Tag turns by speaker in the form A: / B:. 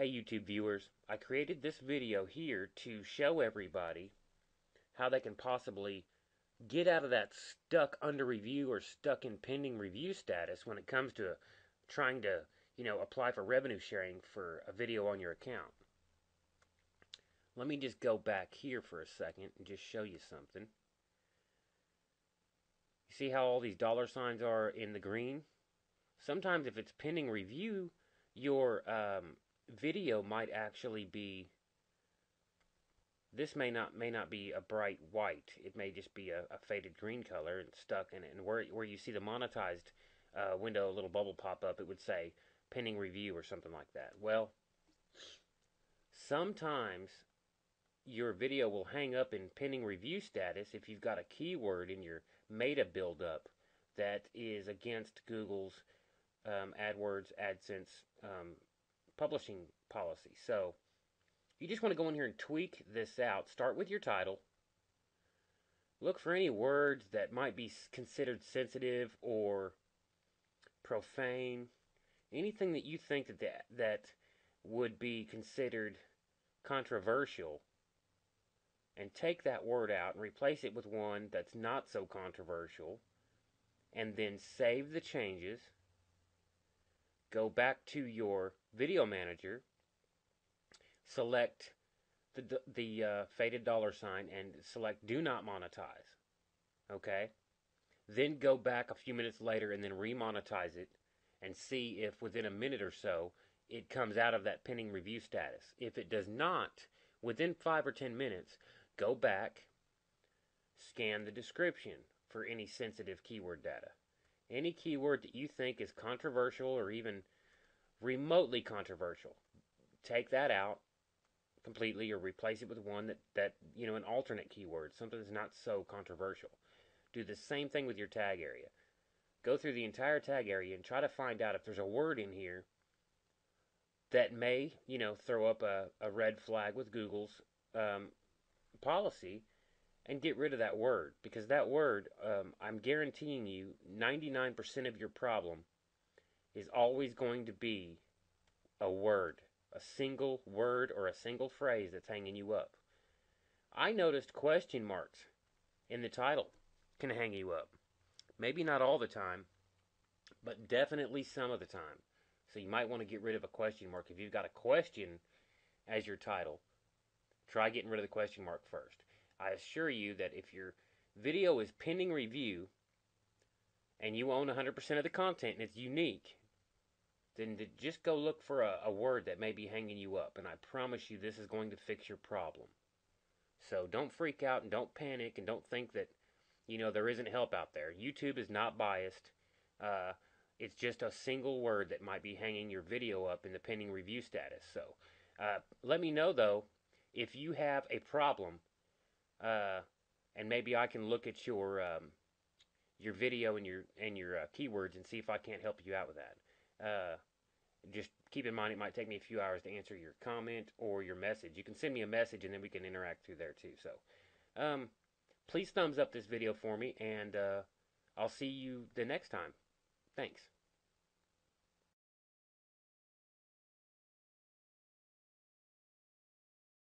A: Hey YouTube viewers, I created this video here to show everybody how they can possibly get out of that stuck under review or stuck in pending review status when it comes to trying to, apply for revenue sharing for a video on your account. Let me just go back here for a second and just show you something. You see how all these dollar signs are in the green? Sometimes if it's pending review, your video might actually be, this may not be a bright white. It may just be a faded green color and stuck in it. And where you see the monetized window, a little bubble pop up, it would say pending review or something like that. Well, sometimes your video will hang up in pending review status if you've got a keyword in your meta buildup that is against Google's AdWords, AdSense publishing policy. So you just want to go in here and tweak this out. Start with your title. Look for any words that might be considered sensitive or profane. Anything that you think that would be considered controversial. And take that word out and replace it with one that's not so controversial. And then save the changes. Go back to your video manager. Select the faded dollar sign and select do not monetize. Okay? Then go back a few minutes later and then remonetize it and see if within a minute or so it comes out of that pending review status. If it does not, within 5 or 10 minutes, go back, scan the description for any sensitive keyword data. Any keyword that you think is controversial or even remotely controversial, take that out completely or replace it with one that an alternate keyword, something that's not so controversial. Do the same thing with your tag area. Go through the entire tag area and try to find out if there's a word in here that may, throw up a red flag with Google's policy, and get rid of that word. Because that word, I'm guaranteeing you, 99% of your problem is always going to be a word. A single word or a single phrase that's hanging you up. I noticed question marks in the title can hang you up. Maybe not all the time, but definitely some of the time. So you might want to get rid of a question mark. If you've got a question as your title, try getting rid of the question mark first. I assure you that if your video is pending review and you own 100% of the content and it's unique, then just go look for a word that may be hanging you up. And I promise you this is going to fix your problem. So don't freak out and don't panic and don't think that, there isn't help out there. YouTube is not biased. It's just a single word that might be hanging your video up in the pending review status. So let me know, though, if you have a problem, and maybe I can look at your video and your keywords and see if I can't help you out with that. Just keep in mind it might take me a few hours to answer your comment or your message. You can send me a message and then we can interact through there too. So please thumbs up this video for me, and I'll see you the next time. Thanks.